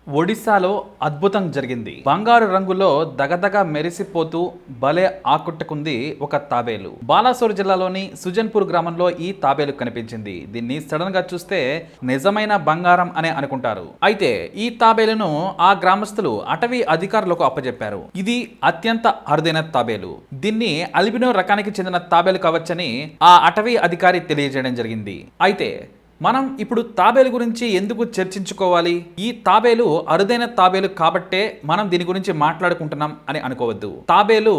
ఒడిశాలో అద్భుతం జరిగింది. బంగారు రంగులో దగదగ మెరిసిపోతూ భలే ఆకట్టుకుంది ఒక తాబేలు. బాలాసోర్ జిల్లాలోని సుజన్పూర్ గ్రామంలో ఈ తాబేలు కనిపించింది. దీన్ని సడన్ గా చూస్తే నిజమైన బంగారం అనే అనుకుంటారు. అయితే ఈ తాబేలును ఆ గ్రామస్తులు అటవీ అధికారులకు అప్పచెప్పారు. ఇది అత్యంత అరుదైన తాబేలు. దీన్ని అల్బినో రకానికి చెందిన తాబేలు కావచ్చని ఆ అటవీ అధికారి తెలియజేయడం జరిగింది. అయితే మనం ఇప్పుడు తాబేలు గురించి ఎందుకు చర్చించుకోవాలి? ఈ తాబేలు అరుదైన తాబేలు కాబట్టే మనం దీని గురించి మాట్లాడుకుంటున్నాం అని అనుకోవద్దు. తాబేలు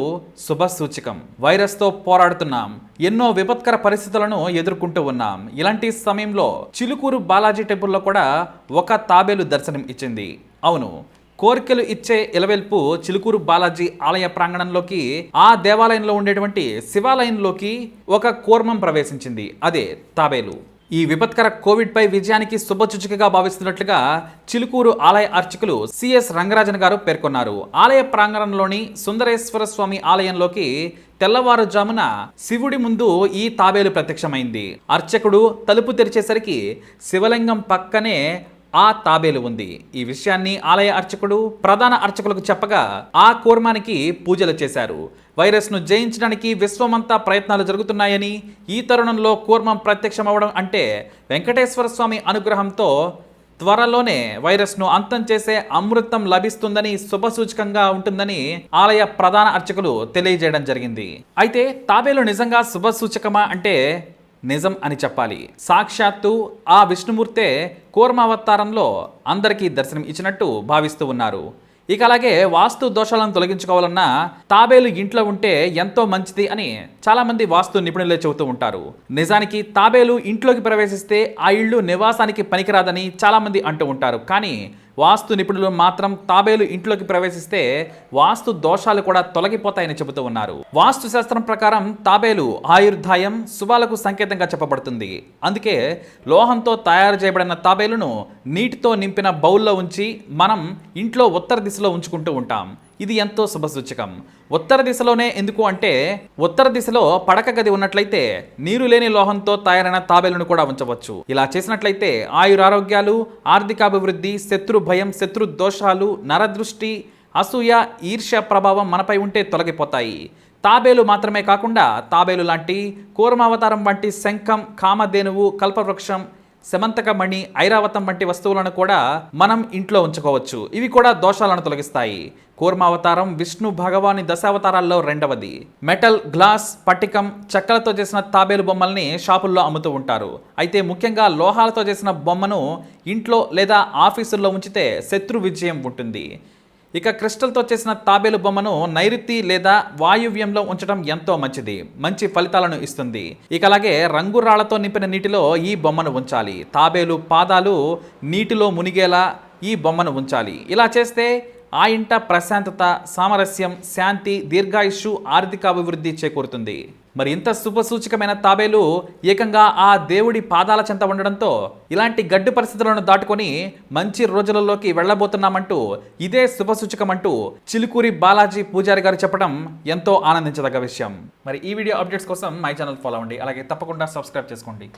శుభ సూచకం. వైరస్ తో పోరాడుతున్నాం, ఎన్నో విపత్కర పరిస్థితులను ఎదుర్కొంటూ ఉన్నాం. ఇలాంటి సమయంలో చిలుకూరు బాలాజీ టెంపుల్లో కూడా ఒక తాబేలు దర్శనం ఇచ్చింది. అవును, కోరికలు ఇచ్చే ఇలవెల్పు చిలుకూరు బాలాజీ ఆలయ ప్రాంగణంలోకి, ఆ దేవాలయంలో ఉండేటువంటి శివాలయంలోకి ఒక కూర్మం ప్రవేశించింది. అదే తాబేలు. ఈ విపత్కర కోవిడ్ పై విజయానికి శుభసూచికగా భావిస్తున్నట్లుగా చిలుకూరు ఆలయ అర్చకులు సిఎస్ రంగరాజన్ గారు పేర్కొన్నారు. ఆలయ ప్రాంగణంలోని సుందరేశ్వర స్వామి ఆలయంలోకి తెల్లవారుజామున శివుడి ముందు ఈ తాబేలు ప్రత్యక్షమైంది. అర్చకుడు తలుపు తెరిచేసరికి శివలింగం పక్కనే ఆ తాబేలు ఉంది. ఈ విషయాన్ని ఆలయ అర్చకుడు ప్రధాన అర్చకులకు చెప్పగా ఆ కూర్మానికి పూజలు చేశారు. వైరస్ను జయించడానికి విశ్వమంతా ప్రయత్నాలు జరుగుతున్నాయని, ఈ తరుణంలో కూర్మం ప్రత్యక్షమవడం అంటే వెంకటేశ్వర స్వామి అనుగ్రహంతో త్వరలోనే వైరస్ను అంతం చేసే అమృతం లభిస్తుందని, శుభసూచకంగా ఉంటుందని ఆలయ ప్రధాన అర్చకులు తెలియజేయడం జరిగింది. అయితే తాబేలు నిజంగా శుభసూచకమా అంటే నిజం అని చెప్పాలి. సాక్షాత్తు ఆ విష్ణుమూర్తే కూర్మావతారంలో అందరికీ దర్శనం ఇచ్చినట్టు భావిస్తూ ఉన్నారు. ఇక అలాగే వాస్తు దోషాలను తొలగించుకోవాలన్నా తాబేలు ఇంట్లో ఉంటే ఎంతో మంచిది అని చాలామంది వాస్తు నిపుణులే చెబుతూ ఉంటారు. నిజానికి తాబేలు ఇంట్లోకి ప్రవేశిస్తే ఆ ఇల్లు నివాసానికి పనికిరాదని చాలామంది అంటూ ఉంటారు. కానీ వాస్తు నిపుణులు మాత్రం తాబేలు ఇంట్లోకి ప్రవేశిస్తే వాస్తు దోషాలు కూడా తొలగిపోతాయని చెబుతూ ఉన్నారు. వాస్తు శాస్త్రం ప్రకారం తాబేలు ఆయుర్దాయం, శుభాలకు సంకేతంగా చెప్పబడుతుంది. అందుకే లోహంతో తయారు చేయబడిన తాబేలును నీటితో నింపిన బౌల్లో ఉంచి మనం ఇంట్లో ఉత్తర దిశలో ఉంచుకుంటూ ఉంటాం. ఇది ఎంతో శుభసూచకం. ఉత్తర దిశలోనే ఎందుకు అంటే, ఉత్తర దిశలో పడక గది ఉన్నట్లయితే నీరు లేని లోహంతో తయారైన తాబేలును కూడా ఉంచవచ్చు. ఇలా చేసినట్లయితే ఆయురారోగ్యాలు, ఆర్థికాభివృద్ధి, శత్రు భయం, శత్రు దోషాలు, నరదృష్టి, అసూయ, ఈర్ష్య ప్రభావం మనపై ఉంటే తొలగిపోతాయి. తాబేలు మాత్రమే కాకుండా తాబేలు లాంటి కూర్మావతారం వంటి శంఖం, కామధేనువు, కల్పవృక్షం, శమంతకమణి, ఐరావతం వంటి వస్తువులను కూడా మనం ఇంట్లో ఉంచుకోవచ్చు. ఇవి కూడా దోషాలను తొలగిస్తాయి. కూర్మావతారం విష్ణు భగవాని దశావతారాల్లో రెండవది. మెటల్, గ్లాస్, పట్టికం, చెక్కలతో చేసిన తాబేలు బొమ్మల్ని షాపుల్లో అమ్ముతూ ఉంటారు. అయితే ముఖ్యంగా లోహాలతో చేసిన బొమ్మను ఇంట్లో లేదా ఆఫీసుల్లో ఉంచితే శత్రు విజయం ఉంటుంది. ఇక క్రిస్టల్తో చేసిన తాబేలు బొమ్మను నైరుతి లేదా వాయువ్యంలో ఉంచడం ఎంతో మంచిది, మంచి ఫలితాలను ఇస్తుంది. ఇక అలాగే రంగురాళ్లతో నింపిన నీటిలో ఈ బొమ్మను ఉంచాలి. తాబేలు పాదాలు నీటిలో మునిగేలా ఈ బొమ్మను ఉంచాలి. ఇలా చేస్తే ఆ ఇంట ప్రశాంతత, సామరస్యం, శాంతి, దీర్ఘాయుష్షు, ఆర్థికాభివృద్ధి చేకూరుతుంది. మరి ఇంత శుభసూచకమైన తాబేలు ఏకంగా ఆ దేవుడి పాదాల చెంత ఉండడంతో ఇలాంటి గడ్డు పరిస్థితులను దాటుకొని మంచి రోజులలోకి వెళ్ళబోతున్నామంటూ, ఇదే శుభసూచకమంటూ చిలుకూరి బాలాజీ పూజారి గారు చెప్పడం ఎంతో ఆనందించదగ్గ విషయం. మరి ఈ వీడియో అప్డేట్స్ కోసం మై ఛానల్ ఫాలో అవ్వండి. అలాగే తప్పకుండా సబ్స్క్రైబ్ చేసుకోండి.